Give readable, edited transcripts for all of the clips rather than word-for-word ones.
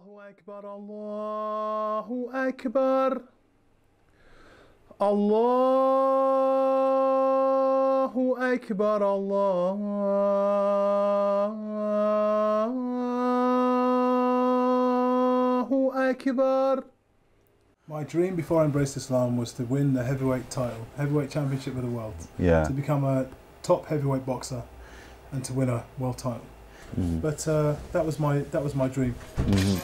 الله أكبر الله أكبر الله أكبر الله أكبر. My dream before I embraced Islam was to win the heavyweight title, heavyweight championship of the world. Yeah. To become a top heavyweight boxer and to win a world title. Mm-hmm. But that was my dream. Mm-hmm.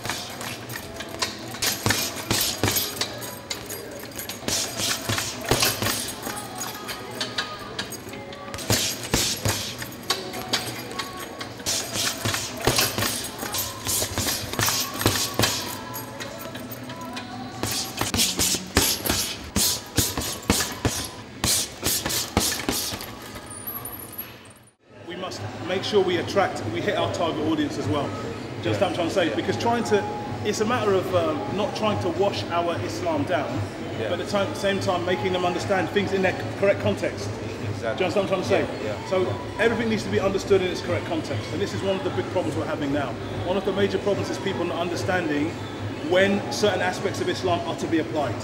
We must make sure we hit our target audience as well. Do you understand what I'm trying to say? Because it's a matter of not trying to wash our Islam down, but at the same time making them understand things in their correct context. Exactly. Do you understand what I'm trying to say? Yeah. So everything needs to be understood in its correct context. And this is one of the big problems we're having now. One of the major problems is people not understanding when certain aspects of Islam are to be applied.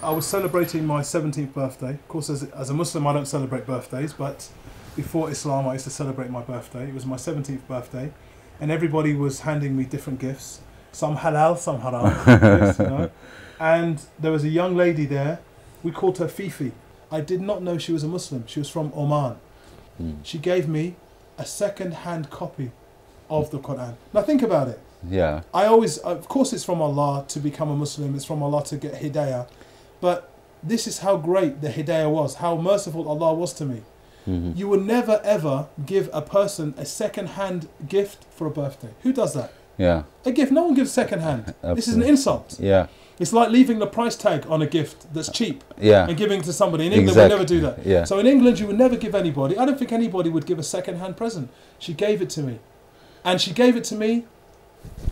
I was celebrating my 17th birthday. Of course, as a Muslim, I don't celebrate birthdays, but before Islam, I used to celebrate my birthday. It was my 17th birthday, and everybody was handing me different gifts. Some halal, some haram. Gifts, you know? And there was a young lady there. We called her Fifi. I did not know she was a Muslim. She was from Oman. She gave me a second-hand copy of the Quran. Now think about it. Yeah. Of course it's from Allah to become a Muslim. It's from Allah to get hidayah. But this is how great the hidayah was, how merciful Allah was to me. Mm-hmm. You would never ever give a person a second-hand gift for a birthday. Who does that? Yeah. A gift, no one gives second-hand. This is an insult. Yeah. It's like leaving the price tag on a gift that's cheap and giving it to somebody. In England, we never do that. Yeah. So in England, you would never give anybody. I don't think anybody would give a second-hand present. She gave it to me. And she gave it to me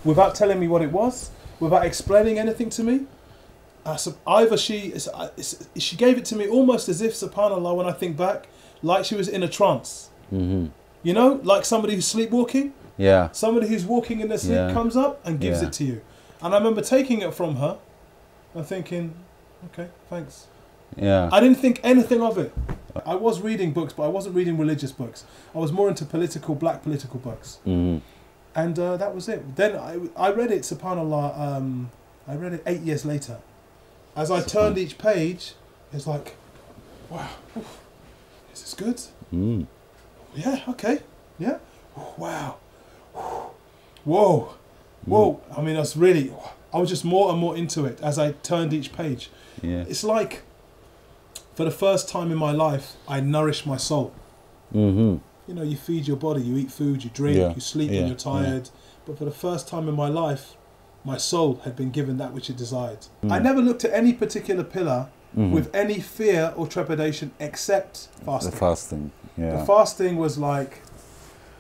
without telling me what it was, without explaining anything to me. She gave it to me almost as if, subhanAllah, when I think back, like she was in a trance. Mm-hmm. You know, like somebody who's sleepwalking. Yeah. Somebody who's walking in their sleep comes up and gives it to you. And I remember taking it from her and thinking, okay, thanks. Yeah. I didn't think anything of it. I was reading books, but I wasn't reading religious books. I was more into black political books. Mm-hmm. And that was it. Then I read it, subhanAllah, I read it 8 years later. As I turned each page, it's like, wow, oof, is this good? Mm. Yeah, okay, yeah. Wow, whoa, whoa. I mean, I was just more and more into it as I turned each page. Yeah. It's like, for the first time in my life, I nourished my soul. Mm-hmm. You know, you feed your body, you eat food, you drink, you sleep when you're tired. But for the first time in my life, my soul had been given that which it desired. I never looked at any particular pillar with any fear or trepidation except fasting. The fasting, yeah. The fasting was like,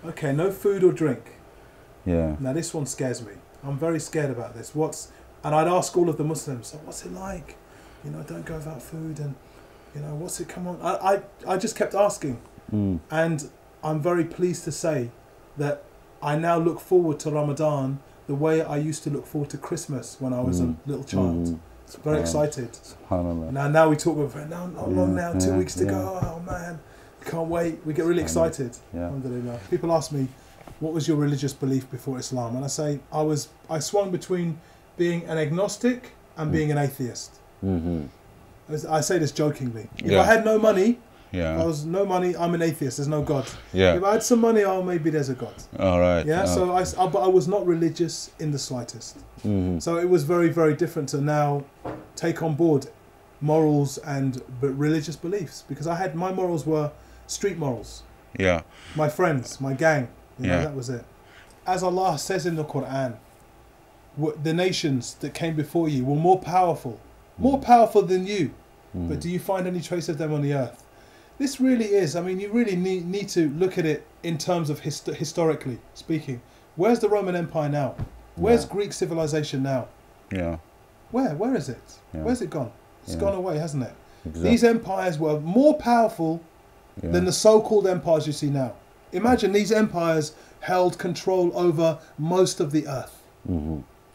okay, no food or drink. Yeah. Now this one scares me. I'm very scared about this. And I'd ask all of the Muslims, so what's it like? You know, don't go without food, and you know, what's it, come on. I just kept asking. And I'm very pleased to say that I now look forward to Ramadan the way I used to look forward to Christmas when I was a little child. Very excited. Now we talk about, not long now, 2 weeks to go. Oh man, can't wait. We get really excited. Alhamdulillah. People ask me, what was your religious belief before Islam? And I say, I swung between being an agnostic and being an atheist. Mm-hmm. I say this jokingly. If I had no money, if I was no money, I'm an atheist. There's no God. Yeah. If I had some money, oh, maybe there's a God. All right. Yeah. But I was not religious in the slightest. Mm-hmm. So it was very, very different to now take on board morals and religious beliefs, because my morals were street morals. Yeah. My friends, my gang. You know, that was it. As Allah says in the Quran, the nations that came before you were more powerful than you. But do you find any trace of them on the earth? This really is, I mean, you really need to look at it in terms of historically speaking. Where's the Roman Empire now? Where's Greek civilization now? Yeah. Where is it? Yeah. Where's it gone? It's gone away, hasn't it? Exactly. These empires were more powerful than the so-called empires you see now. Imagine these empires held control over most of the earth.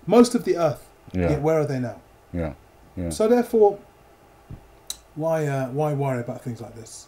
Most of the earth. Yeah. Yet where are they now? Yeah. Yeah. So therefore, why worry about things like this?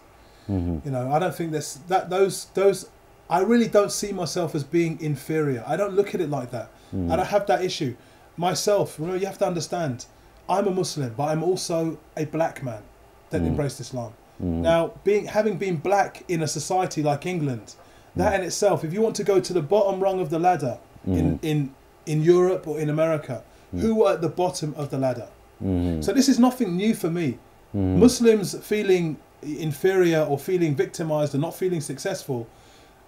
You know, I don't think those. I really don't see myself as being inferior. I don't look at it like that. I don't have that issue. Myself, remember, you have to understand, I'm a Muslim, but I'm also a black man that embraced Islam. Now, having been black in a society like England, that in itself, if you want to go to the bottom rung of the ladder in Europe or in America, who were at the bottom of the ladder? So this is nothing new for me. Muslims feeling inferior or feeling victimized or not feeling successful,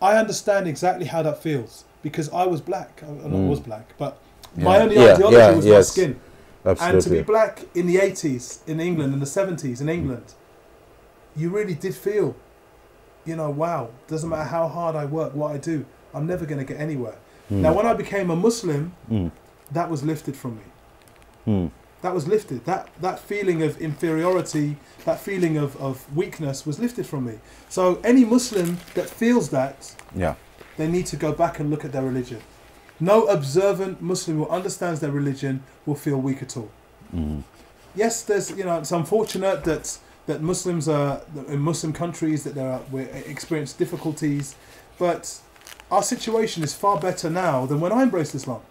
I understand exactly how that feels because I was black. I was black, but my only ideology was my skin. Absolutely. And to be black in the 80s in England, in the 70s in England, you really did feel, you know, wow, doesn't matter how hard I work, what I do, I'm never going to get anywhere. Now, when I became a Muslim, that was lifted from me. That was lifted. That feeling of inferiority, that feeling of weakness was lifted from me. So any Muslim that feels that, they need to go back and look at their religion. No observant Muslim who understands their religion will feel weak at all. Yes, there's, you know, it's unfortunate that Muslims are in Muslim countries that we experience difficulties, but our situation is far better now than when I embraced Islam.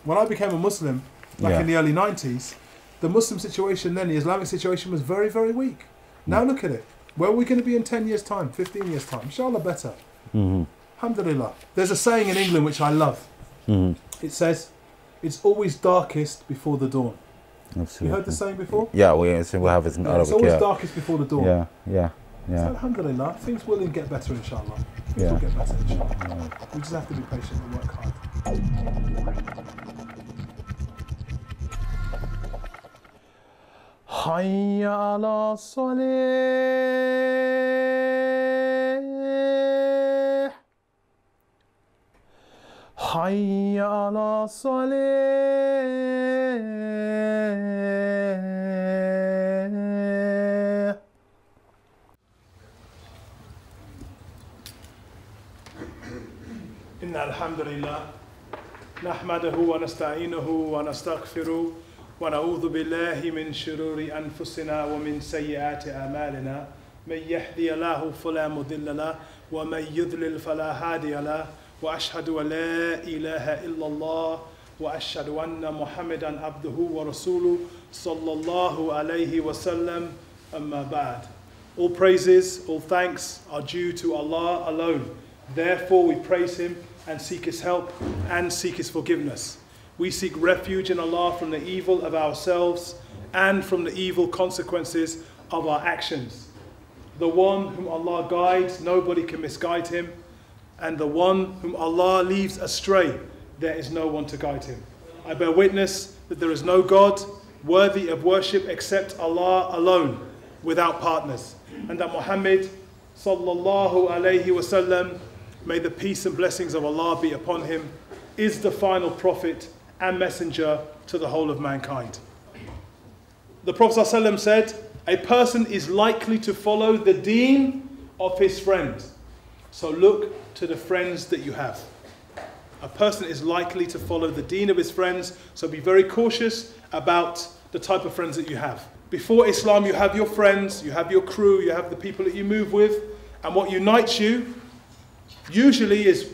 When I became a Muslim, like in the early 90s, the Muslim situation then, the Islamic situation was very, very weak. Now look at it. Where are we going to be in 10 years' time, 15 years' time? Inshallah better. Alhamdulillah. There's a saying in England which I love. It says, it's always darkest before the dawn. Absolutely. You heard the saying before? Yeah, we have it in Arabic. It's always darkest before the dawn. Yeah. So alhamdulillah, things will get better inshallah. Things will get better inshallah. We just have to be patient and work hard. حي على الصلاة حي على الصلاة. إن الحمد لله نحمده ونستعينه ونستغفره ونعوذ بالله من شرور أنفسنا ومن سيئات أعمالنا من يهدي الله فلا مضل له ومن يضلل فلا هادي له وأشهد أن لا إله إلا الله وأشهد أن محمدا عبده ورسوله صلى الله عليه وسلم أما بعد. All praises, all thanks are due to Allah alone. Therefore we praise Him and seek His help and seek His forgiveness. We seek refuge in Allah from the evil of ourselves and from the evil consequences of our actions. The one whom Allah guides, nobody can misguide him. And the one whom Allah leaves astray, there is no one to guide him. I bear witness that there is no God worthy of worship except Allah alone, without partners. And that Muhammad sallallahu alayhi wasallam, may the peace and blessings of Allah be upon him, is the final prophet and messenger to the whole of mankind. The Prophet ﷺ said, a person is likely to follow the deen of his friend. So look to the friends that you have. A person is likely to follow the deen of his friends, so be very cautious about the type of friends that you have. Before Islam, you have your friends, you have your crew, you have the people that you move with, and what unites you usually is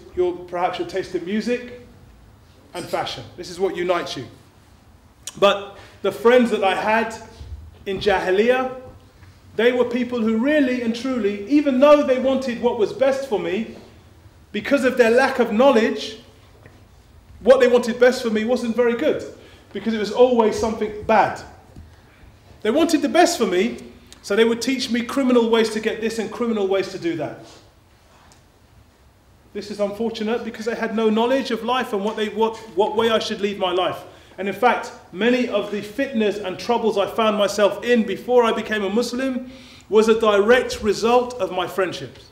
perhaps your taste in music and fashion. This is what unites you. But the friends that I had in Jahiliyyah, they were people who really and truly, even though they wanted what was best for me, because of their lack of knowledge, what they wanted best for me wasn't very good, because it was always something bad. They wanted the best for me, so they would teach me criminal ways to get this and criminal ways to do that. This is unfortunate because they had no knowledge of life and what way I should lead my life. And in fact, many of the fitnas and troubles I found myself in before I became a Muslim was a direct result of my friendships.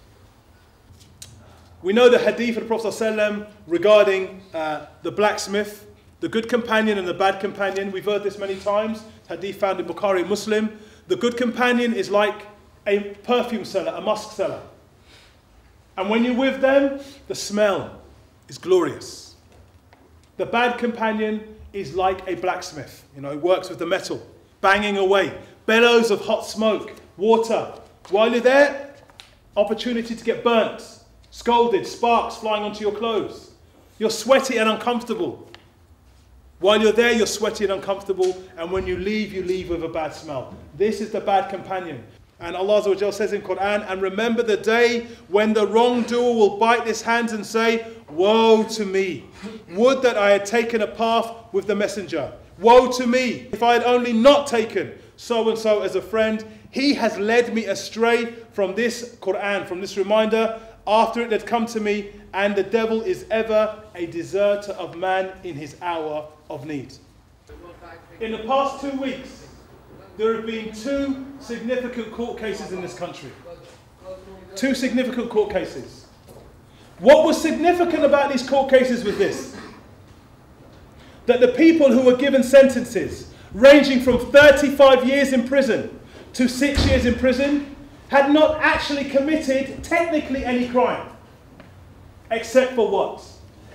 We know the hadith of the Prophet ﷺ regarding the blacksmith, the good companion and the bad companion. We've heard this many times. Hadith found in Bukhari and Muslim. The good companion is like a perfume seller, a musk seller. And when you're with them, the smell is glorious. The bad companion is like a blacksmith. You know, it works with the metal, banging away. Bellows of hot smoke, water. While you're there, opportunity to get burnt, scalded, sparks flying onto your clothes. You're sweaty and uncomfortable. While you're there, you're sweaty and uncomfortable. And when you leave with a bad smell. This is the bad companion. And Allah Azza wa Jalla says in Quran, and remember the day when the wrongdoer will bite his hands and say, woe to me. Would that I had taken a path with the messenger. Woe to me. If I had only not taken so and so as a friend. He has led me astray from this Quran, from this reminder, after it had come to me, and the devil is ever a deserter of man in his hour of need. In the past 2 weeks, there have been 2 significant court cases in this country. 2 significant court cases. What was significant about these court cases was this: that the people who were given sentences ranging from 35 years in prison to 6 years in prison had not actually committed technically any crime. Except for what?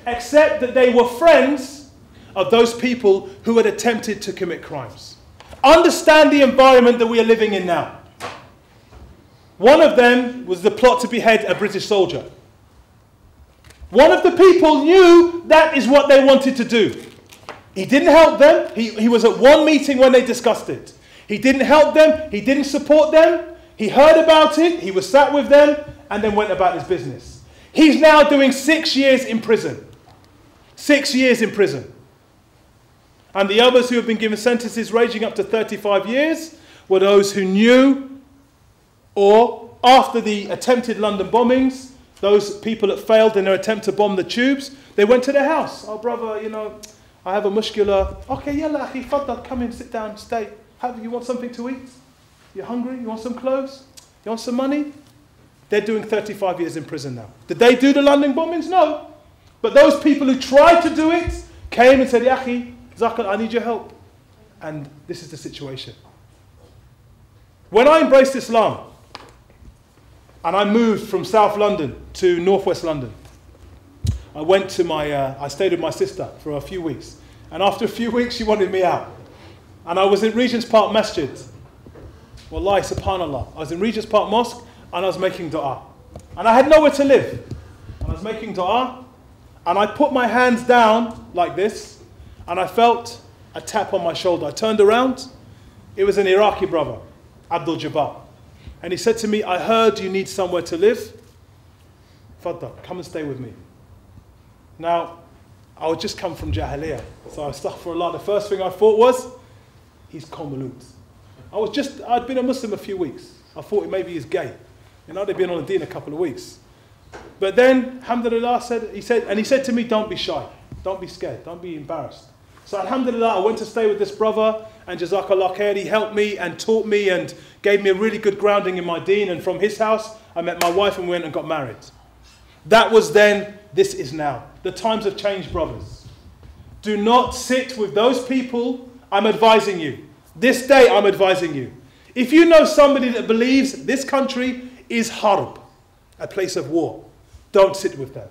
Except that they were friends of those people who had attempted to commit crimes. Understand the environment that we are living in now. One of them was the plot to behead a British soldier. One of the people knew that is what they wanted to do. He didn't help them. He was at one meeting when they discussed it. He didn't help them. He didn't support them. He heard about it. He was sat with them and then went about his business. He's now doing 6 years in prison. 6 years in prison. And the others who have been given sentences ranging up to 35 years were those who knew, or after the attempted London bombings, those people that failed in their attempt to bomb the tubes, they went to their house. Oh brother, you know, I have a mushkila. Okay, yalla akhi, faddal, come in, sit down, stay. You want something to eat? You're hungry? You want some clothes? You want some money? They're doing 35 years in prison now. Did they do the London bombings? No. But those people who tried to do it came and said, Yaqi, Zakat, I need your help. And this is the situation. When I embraced Islam, and I moved from South London to Northwest London, I stayed with my sister for a few weeks. And after a few weeks, she wanted me out. And I was in Regent's Park Masjid. Wallahi, subhanallah. I was in Regent's Park Mosque and I was making dua. And I had nowhere to live. And I was making dua and I put my hands down like this and I felt a tap on my shoulder. I turned around. It was an Iraqi brother, Abdul Jabbar. And he said to me, I heard you need somewhere to live. Fadda, come and stay with me. Now, I would just come from Jahiliyyah. So astaghfirullah, the first thing I thought was, he's Qawmalut. I'd been a Muslim a few weeks. I thought maybe he's gay. You know, they'd been on the deen a couple of weeks. But then, alhamdulillah, he said to me, don't be shy. Don't be scared. Don't be embarrassed. So alhamdulillah, I went to stay with this brother and Jazakallah khair, he helped me and taught me and gave me a really good grounding in my deen. And from his house, I met my wife and we went and got married. That was then, this is now. The times have changed, brothers. Do not sit with those people. I'm advising you. This day I'm advising you. If you know somebody that believes this country is harb, a place of war, don't sit with them.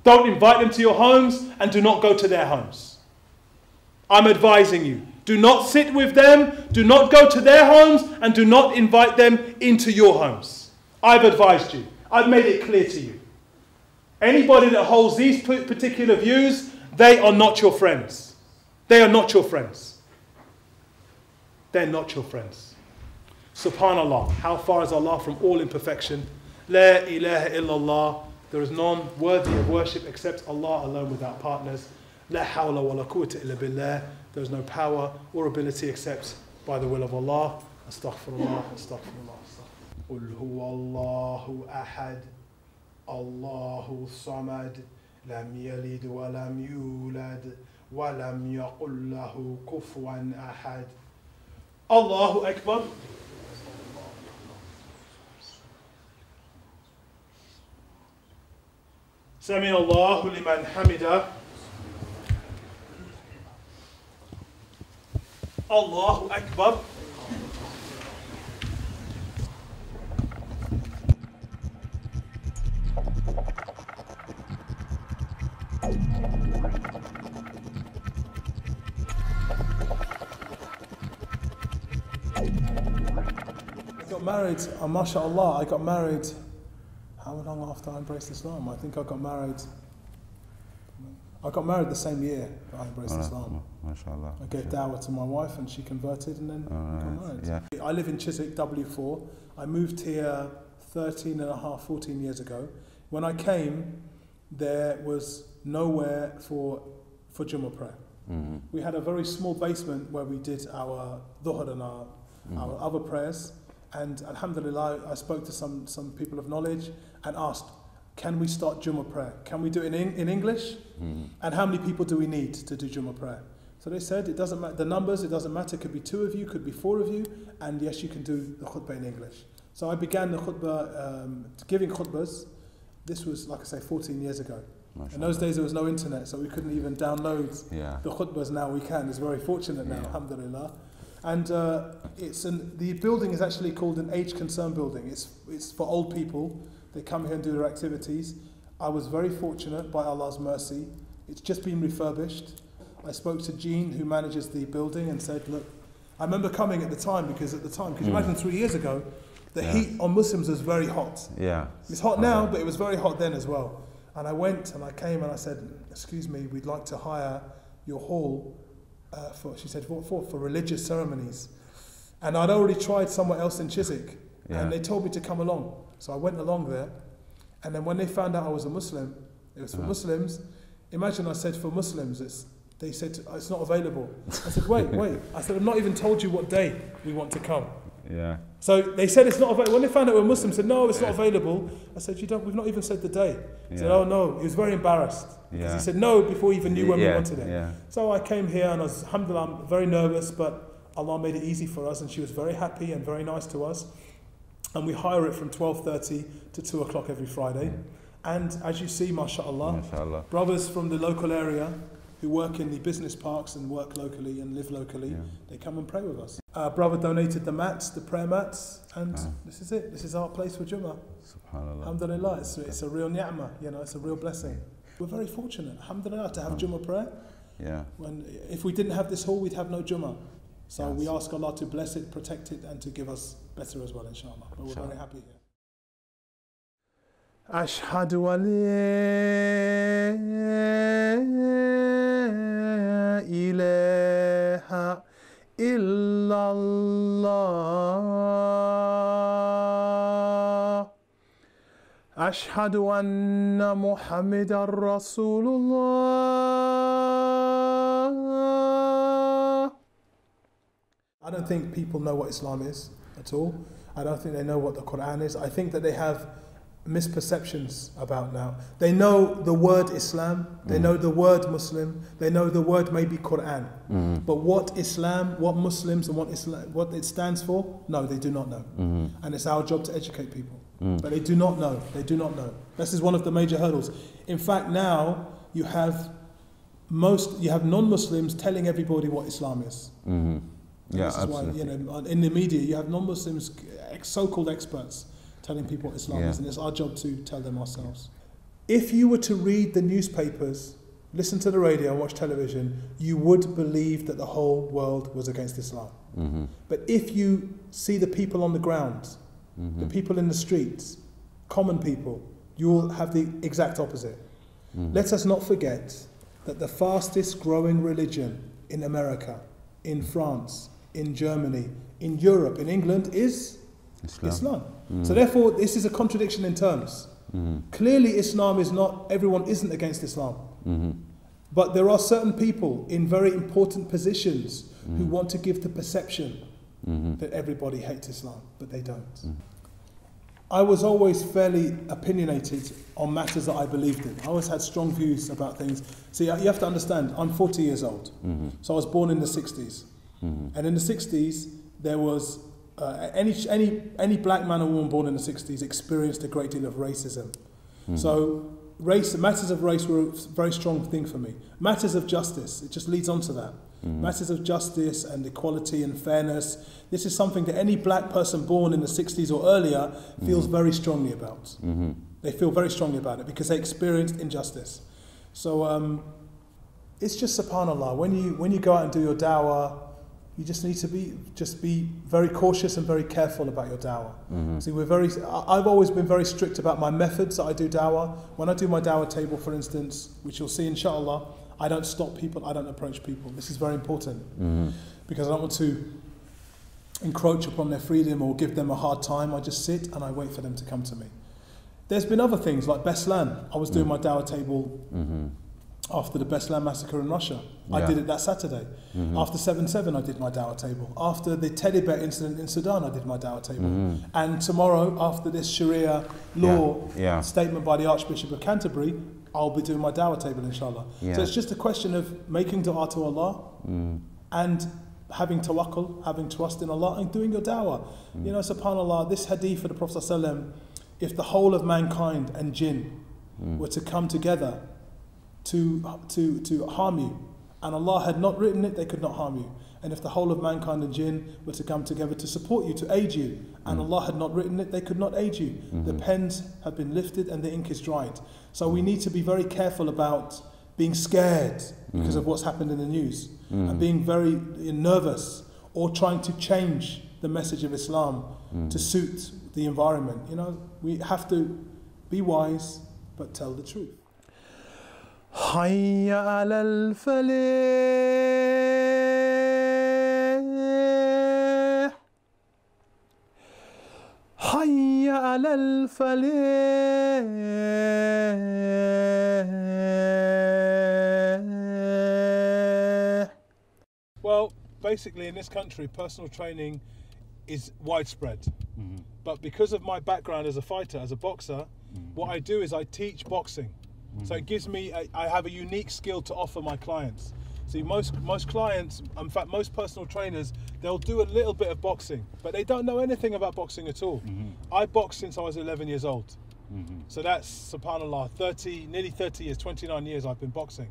Don't invite them to your homes and do not go to their homes. I'm advising you. Do not sit with them, do not go to their homes and do not invite them into your homes. I've advised you. I've made it clear to you. Anybody that holds these particular views, they are not your friends. They are not your friends. They're not your friends. Subhanallah, how far is Allah from all imperfection? La ilaha illallah. There is none worthy of worship except Allah alone without partners. La hawla wa la quwwata illa billah. There is no power or ability except by the will of Allah. Astaghfirullah, astaghfirullah. Qul huwa Allahu ahad. Allahu samad. Lam yalid wa lam yulad. Wa lam yaqul lahu kufuwan ahad. Allahu Akbar. Sami Allahu liman hamida. Allahu Akbar. I got married, mashallah, I got married, how long after I embraced Islam? I think I got married the same year that I embraced Islam. MashaAllah. I gave dawah to my wife and she converted and then got married. Yeah. I live in Chiswick, W4. I moved here 14 years ago. When I came, there was nowhere for Jummah prayer. Mm-hmm. We had a very small basement where we did our dhuhr and our other prayers. And alhamdulillah, I spoke to some people of knowledge and asked, can we start Jummah prayer? Can we do it in English? Mm-hmm. And how many people do we need to do Jummah prayer? So they said, it doesn't matter, the numbers, it doesn't matter, it could be 2 of you, could be 4 of you, and yes, you can do the khutbah in English. So I began the khutbah, giving khutbahs. This was, like I say, 14 years ago. In those days there was no internet, so we couldn't even download the khutbahs. Now we can. It's very fortunate now, alhamdulillah. And the building is actually called an age concern building. It's for old people. They come here and do their activities. I was very fortunate, by Allah's mercy. It's just been refurbished. I spoke to Jean, who manages the building, and said, look, I remember coming at the time, because you imagine 3 years ago, the heat on Muslims was very hot. Yeah. It's hot now, but it was very hot then as well. And I went and I came and I said, excuse me, we'd like to hire your hall for religious ceremonies. And I'd already tried somewhere else in Chiswick, and they told me to come along. So I went along there, and then when they found out I was a Muslim, it was for Muslims. Imagine I said for Muslims, they said it's not available. I said, wait. I said, I've not even told you what day we want to come. Yeah. So they said it's not available. When they found out we were Muslims, said no, it's not available. I said, we've not even said the day. He said, oh no. He was very embarrassed. Because he said no before he even knew when we wanted it. Yeah. So I came here and I was, alhamdulillah, I'm very nervous, but Allah made it easy for us, and she was very happy and very nice to us. And we hire it from 12:30 to 2 o'clock every Friday. And as you see, mashallah, brothers from the local area who work in the business parks and work locally and live locally, they come and pray with us. Brother donated the mats, the prayer mats, and this is it. This is our place for Jummah. Subhanallah. Alhamdulillah, it's a real ni'mah, it's a real blessing. We're very fortunate, alhamdulillah, to have Jummah prayer. Yeah. If we didn't have this hall, we'd have no Jummah. So we ask Allah to bless it, protect it, and to give us better as well, inshallah. But we're very happy here. أشهد أن لا إله إلا الله أشهد أن محمدا رسول الله. I don't think people know what Islam is at all. I don't think they know what the Quran is. I think that they have misperceptions about now. They know the word Islam, they know the word Muslim, they know the word maybe Quran. But what Islam, what Muslims and what it stands for, no, they do not know. And it's our job to educate people. But they do not know. They do not know. This is one of the major hurdles. In fact, now you have non-Muslims telling everybody what Islam is. Yeah, this is absolutely. why, in the media, you have non-Muslims, so-called experts, telling people what Islam is, and it's our job to tell them ourselves. If you were to read the newspapers, listen to the radio and watch television, you would believe that the whole world was against Islam. But if you see the people on the ground, the people in the streets, common people, you will have the exact opposite. Let us not forget that the fastest growing religion in America, in France, in Germany, in Europe, in England is Islam. So therefore, this is a contradiction in terms. Clearly, Islam is not, everyone isn't against Islam. But there are certain people in very important positions who want to give the perception that everybody hates Islam, but they don't. I was always fairly opinionated on matters that I believed in. I always had strong views about things. See, you have to understand, I'm 40 years old. So I was born in the 60s. And in the 60s, there was any black man or woman born in the 60s experienced a great deal of racism. So matters of race were a very strong thing for me. Matters of justice, it just leads on to that. Matters of justice and equality and fairness, this is something that any black person born in the 60s or earlier feels very strongly about. They feel very strongly about it because they experienced injustice. So it's just subhanallah. When you go out and do your dawah, you just need to be very cautious and very careful about your dawah. See, I've always been very strict about my methods that I do dawah. When I do my dawah table, for instance, which you'll see inshallah, I don't stop people, I don't approach people. This is very important because I don't want to encroach upon their freedom or give them a hard time. I just sit and I wait for them to come to me. There's been other things like Beslan. I was doing my dawah table after the Beslan massacre in Russia. I did it that Saturday. After 7/7 I did my dawah table. After the teddy bear incident in Sudan I did my dawah table. And tomorrow, after this Sharia law statement by the Archbishop of Canterbury, I'll be doing my dawah table inshallah. So it's just a question of making dua to Allah and having tawakkul, having trust in Allah and doing your dawah. You know, subhanallah, this hadith of the Prophet ﷺ, if the whole of mankind and jinn were to come together to harm you, and Allah had not written it, they could not harm you. And if the whole of mankind and jinn were to come together to support you, to aid you, and Allah had not written it, they could not aid you. The pens have been lifted and the ink is dried. So we need to be very careful about being scared because of what's happened in the news, and being very nervous or trying to change the message of Islam to suit the environment. You know, we have to be wise but tell the truth. حي على الفلاح حي على الفلاح. Well, basically in this country, personal training is widespread. But because of my background as a fighter, as a boxer, what I do is I teach boxing. So it gives me, I have a unique skill to offer my clients. See, most clients, in fact, most personal trainers, they'll do a little bit of boxing, but they don't know anything about boxing at all. I boxed since I was 11 years old. So that's, subhanAllah, nearly 30 years, 29 years I've been boxing.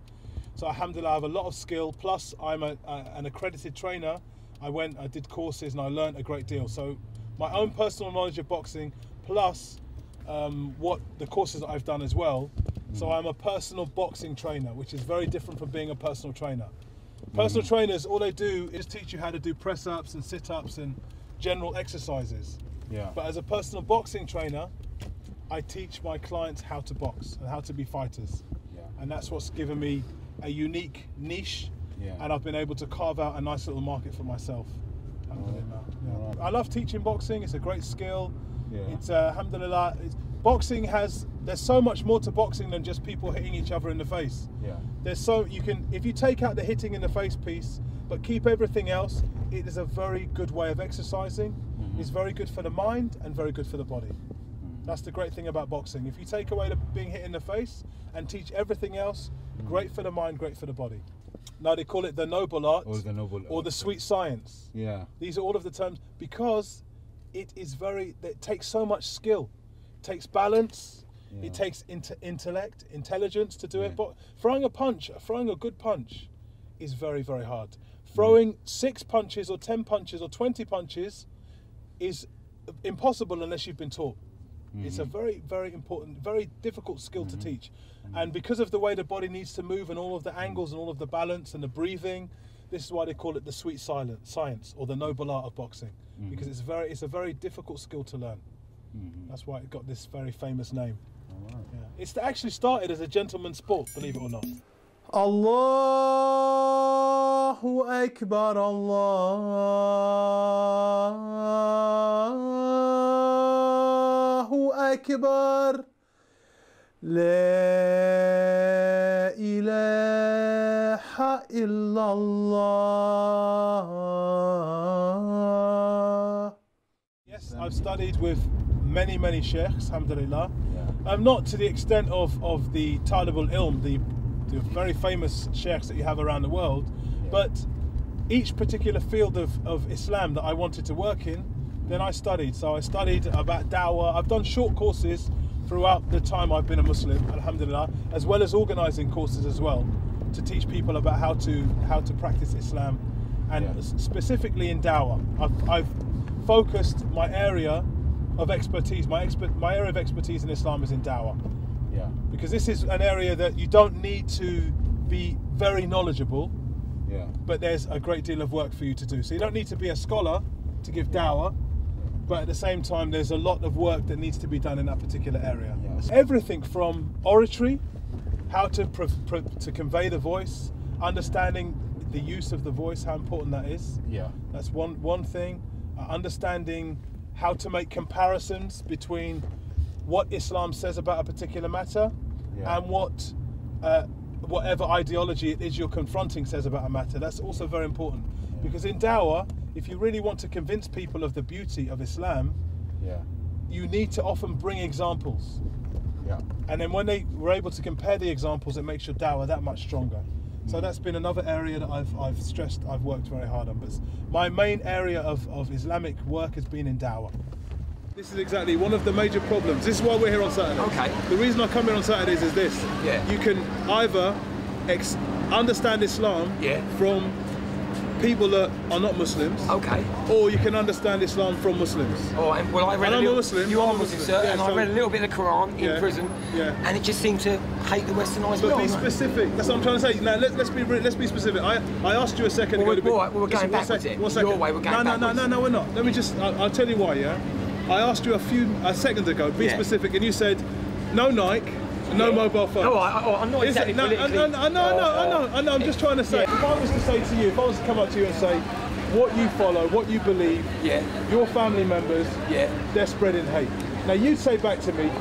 So alhamdulillah, I have a lot of skill, plus I'm an accredited trainer. I did courses and I learned a great deal. So my own personal knowledge of boxing, plus what the courses that I've done as well. So I'm a personal boxing trainer, which is very different from being a personal trainer. Personal trainers, all they do is teach you how to do press-ups and sit-ups and general exercises. But as a personal boxing trainer, I teach my clients how to box and how to be fighters. And that's what's given me a unique niche, and I've been able to carve out a nice little market for myself. Alhamdulillah. I love teaching boxing. It's a great skill. It's alhamdulillah. Boxing there's so much more to boxing than just people hitting each other in the face. If you take out the hitting in the face piece, but keep everything else, it is a very good way of exercising. It's very good for the mind and very good for the body. That's the great thing about boxing. If you take away the being hit in the face and teach everything else, great for the mind, great for the body. Now they call it the noble art or the sweet science. These are all of the terms because it takes so much skill. It takes balance, it takes intellect, intelligence to do it. But throwing a good punch is very, very hard. Throwing 6 punches or 10 punches or 20 punches is impossible unless you've been taught. It's a very, very important, very difficult skill to teach. And because of the way the body needs to move and all of the angles and all of the balance and the breathing, this is why they call it the sweet science or the noble art of boxing. Because it's a very difficult skill to learn. That's why it got this very famous name. It's actually started as a gentleman's sport, believe it or not. Allahu Akbar, Allahu Akbar, La ilaha illallah. Yes, I've studied with many sheikhs, alhamdulillah. Not to the extent of the Talib al-Ilm, the very famous sheikhs that you have around the world, but each particular field of Islam that I wanted to work in, then I studied. So I studied about da'wah. I've done short courses throughout the time I've been a Muslim, alhamdulillah, as well as organising courses as well to teach people about how to practice Islam, and specifically in da'wah. I've focused my area of expertise. My area of expertise in Islam is in da'wah. Because this is an area that you don't need to be very knowledgeable, Yeah. but there's a great deal of work for you to do. So you don't need to be a scholar to give dawah, but at the same time, there's a lot of work that needs to be done in that particular area. Yes. Everything from oratory, how to to convey the voice, understanding the use of the voice, how important that is. Yeah. That's one thing. Understanding how to make comparisons between what Islam says about a particular matter and what whatever ideology it is you're confronting says about a matter. That's also very important, because in dawah, if you really want to convince people of the beauty of Islam, you need to often bring examples. Yeah. And then when they were able to compare the examples, it makes your dawah that much stronger. So that's been another area that I've stressed, I've worked very hard on. But my main area of Islamic work has been in dawah. This is exactly one of the major problems. This is why we're here on Saturdays. Okay. The reason I come here on Saturdays is this. Yeah. You can either understand Islam from people that are not Muslims, Okay. or you can understand Islam from Muslims. All right. Well, I read And a I'm a little, Muslim. You I'm are a Muslim, Muslim. sir, Yeah, and so- I read a little bit of the Quran Yeah. in prison, Yeah. and it just seemed to hate the Westernised But world. be specific. That's what I'm trying to say. Now let's be specific. I asked you a second Well, ago. we're all right, we're going Listen, backwards here. One second. Your way, we're going backwards. No, we're not. Let me just. I'll tell you why. Yeah. I asked you a second ago. Be specific, and you said no Nike, no mobile phone. No, I'm not exactly politically. I know. I'm just trying to say. If I was to say to you, if I was to come up to you and say, what you follow, what you believe, your family members, they're spreading hate. Now you'd say back to me,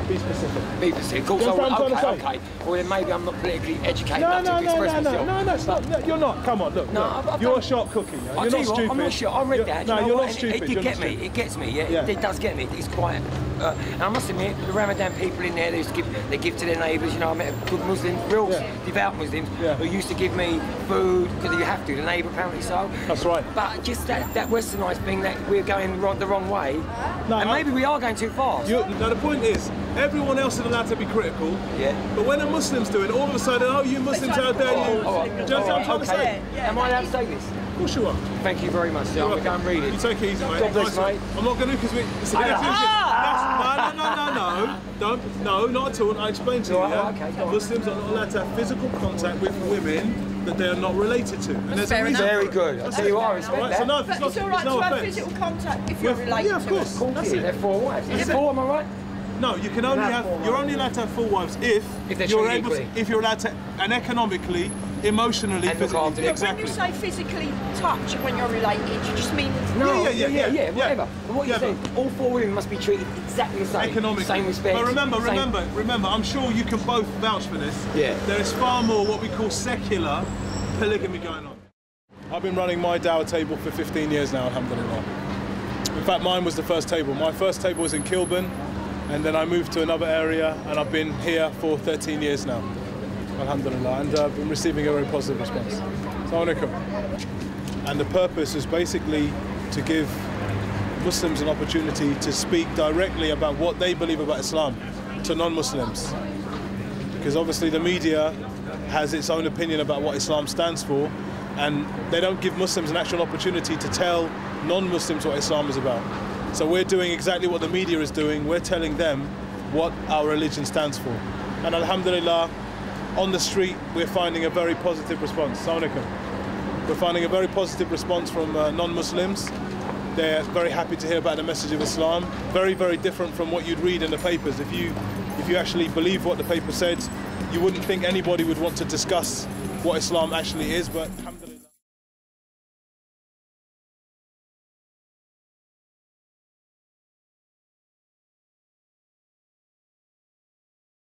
be specific. Be specific. You understand what I'm trying to say? Okay. Well, then maybe I'm not politically educated No, enough to express myself. no, it's not. No, you're not. Come on, look. No, look. I've You're done- a sharp cookie. Yeah? I'll You're tell not you what, stupid. I'm not sure. I read that. No, You know you're what? not stupid. It did You're get not me. stupid. It gets me. Yeah, it does get me. It's quite. And I must admit, the Ramadan people in there, they give to their neighbours. You know, I met a good Muslim, real devout Muslims, who used to give me food because you have to. The neighbour apparently so. That's right. But just that Westernised thing that we're going the wrong way, and maybe we are going too fast. Now the point is, everyone else is allowed to be critical. But when a Muslim's doing it, all of a sudden, oh, you Muslims out there, you. Do you understand what I'm trying to say? Am I allowed to say this? Of course you are. Thank you very much, sir. I'm going to go and read it. You take it easy, mate. God bless, mate. I'm not going to, because we. No, not at all. I explained to you. Muslims are not allowed to have physical contact with women that they are not related to. And there's a reason. Very good. I'll tell you what, I respect that. So no, But it's all right to have physical contact if you're related Yeah, of course. Of course, they're four wives. Is it four, am I right? No, you can only have. You're only allowed to have full wives if they're you're treated able to, equally. if you're allowed to, and economically, emotionally, And look physically. after them. When you say physically touch when you're related, you just mean No, Yeah, whatever. But what you're saying, all four women must be treated exactly the same. Economically. Same respect. But same- remember, I'm sure you can both vouch for this. Yeah. There is far more what we call secular polygamy going on. I've been running my dawah table for 15 years now, alhamdulillah. In fact, mine was the first table. My first table was in Kilburn, and then I moved to another area, and I've been here for 13 years now, alhamdulillah, and I've been receiving a very positive response. Assalamu alaikum. And the purpose is basically to give Muslims an opportunity to speak directly about what they believe about Islam to non-Muslims. Because obviously the media has its own opinion about what Islam stands for, and they don't give Muslims an actual opportunity to tell non-Muslims what Islam is about. So we're doing exactly what the media is doing. We're telling them what our religion stands for. And alhamdulillah, on the street, we're finding a very positive response. Assalamu alaikum. We're finding a very positive response from non-Muslims. They're very happy to hear about the message of Islam. Very, very different from what you'd read in the papers. If you actually believe what the paper said, you wouldn't think anybody would want to discuss what Islam actually is, but alhamdulillah.